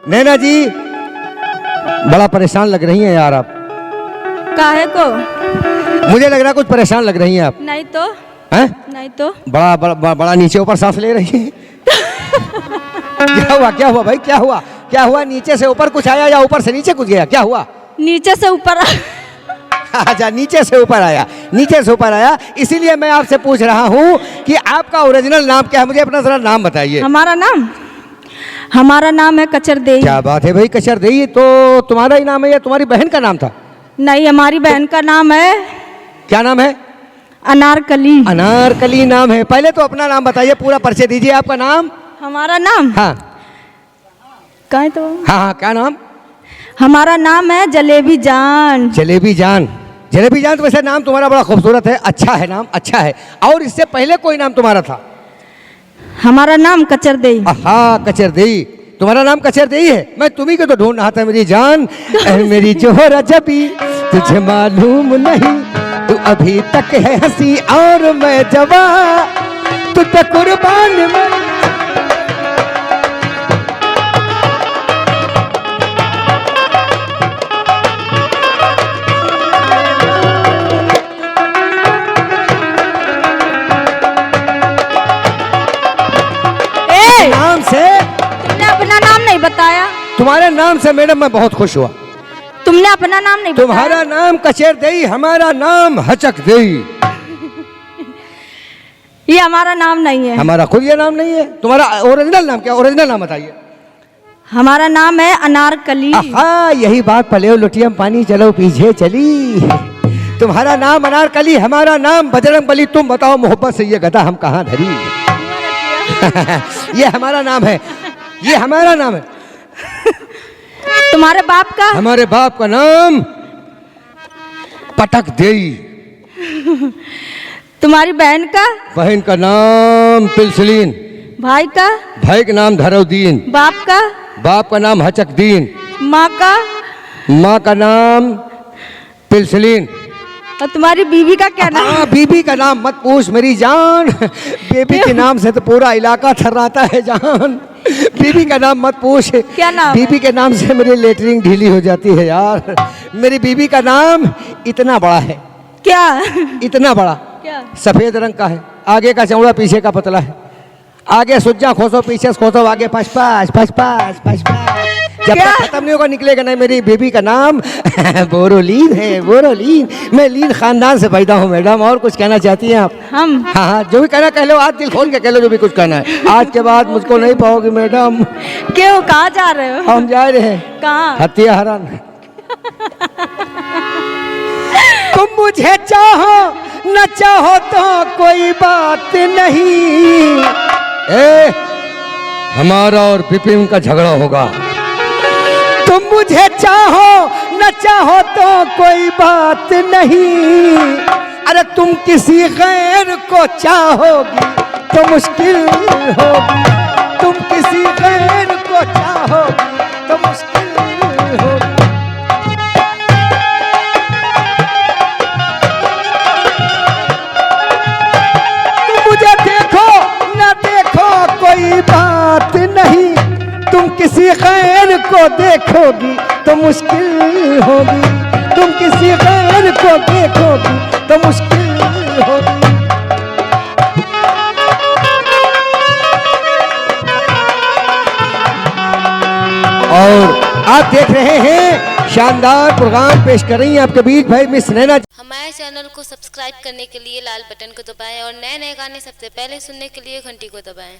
नैना जी बड़ा परेशान लग रही हैं यार आप। काहे को? मुझे लग रहा है कुछ परेशान लग रही हैं आप। नहीं तो। हैं? नहीं तो। बड़ा नीचे ऊपर सांस ले रही हैं। क्या हुआ भाई, क्या हुआ? क्या हुआ? नीचे से ऊपर कुछ आया या ऊपर से नीचे कुछ गया? क्या हुआ? नीचे से ऊपर। अच्छा, नीचे से ऊपर आया, नीचे से ऊपर आया। इसीलिए मैं आपसे पूछ रहा हूँ कि आपका ओरिजिनल नाम क्या है? मुझे अपना जरा नाम बताइए। हमारा नाम है कचरदेई। क्या बात है भाई, कचरदेई तो तुम्हारा ही नाम है या तुम्हारी बहन का नाम था? नहीं, हमारी बहन का नाम है। क्या नाम है? अनारकली। अनारकली नाम है। पहले तो अपना नाम बताइए, पूरा परिचय दीजिए। आपका नाम? हमारा नाम? हाँ कहे तो। हाँ, क्या नाम? हमारा नाम है जलेबी जान। जलेबी जान। जलेबी जान तो वैसे नाम तुम्हारा बड़ा खूबसूरत है, अच्छा है नाम, अच्छा है। और इससे पहले कोई नाम तुम्हारा था? हमारा नाम कचरदेई। हाँ, कचरदेई। तुम्हारा नाम कचरदेई है। मैं तुम्ही को तो ढूंढ रहा था मेरी जान। मेरी जोहर जबी तुझे मालूम नहीं, तू अभी तक है हंसी और मैं जवा, तू तो कुर्बान मैं। नाम से तुमने अपना नाम नहीं बताया। तुम्हारे नाम से मैडम मैं बहुत खुश हुआ। तुमने अपना नाम नहीं बताया। तुम्हारा नाम कचरदेई, हमारा नाम हचकदेई। ये हमारा नाम नहीं है। हमारा खुद ये नाम नहीं है। तुम्हारा ओरिजिनल नाम क्या? ओरिजिनल नाम बताइए। हमारा नाम है अनारकली। हाँ, यही बात पले लुटियम पानी चलो पीछे चली। तुम्हारा नाम अनारकली, हमारा नाम बजरंगबली। तुम बताओ मोहब्बत से ये गदा हम कहाँ धरी? ये हमारा नाम है, ये हमारा नाम है। तुम्हारे बाप का? हमारे बाप का नाम पटकदेई। तुम्हारी बहन का? बहन का नाम पिलसलीन। भाई का? भाई का नाम धरौदीन। बाप का? बाप का नाम हचकदीन। माँ का? माँ का नाम पिलसलीन। और तुम्हारी बीवी का क्या नाम? हाँ, बीबी का नाम मत पूछ मेरी जान। बीबी के नाम से तो पूरा इलाका थर्राता है जान। बीबी का नाम मत पूछ। क्या नाम? बीबी के नाम से मेरी लेटरिन ढीली हो जाती है यार। मेरी बीबी का नाम इतना बड़ा है। क्या? इतना बड़ा। क्या? सफेद रंग का है, आगे का चौड़ा पीछे का पतला है। आगे सुज्जा खोसो, पीछे खोसो, आगे पचपास पचपास पचपास। जब तक खत्म नहीं होगा निकलेगा नहीं। मेरी बेबी का नाम बोरोलीन है, बोरोलीन। मैं लीन खानदान से पैदा हूँ मैडम। और कुछ कहना चाहती हैं आप? हम? हाँ हाँ, जो भी कहना कह लो, आज दिल खोल के कह लो जो भी कुछ कहना है। आज के बाद मुझको नहीं पाओगी मैडम। क्यों? कहाँ जा रहे हो? हम जा रहे हैं। कहाँ? हत्या हरान। तुम मुझे चाहो न चाहो तो कोई बात नहीं। हमारा और विपिन का झगड़ा होगा। तुम मुझे चाहो न चाहो तो कोई बात नहीं। अरे तुम किसी गैर को चाहोगी तो मुश्किल होगी। तुम किसी गैर को चाहोगी तो मुश्किल होगी। तुम मुझे देखो न देखो कोई बात नहीं। तुम किसी गैर को देखोगी तो मुश्किल होगी। तुम किसी गैर को देखोगी तो मुश्किल होगी। और आप देख रहे हैं शानदार प्रोग्राम पेश कर रही हैं आपके बीच भाई मिस नैना। हमारे चैनल को सब्सक्राइब करने के लिए लाल बटन को दबाएं और नए नए गाने सबसे पहले सुनने के लिए घंटी को दबाएं।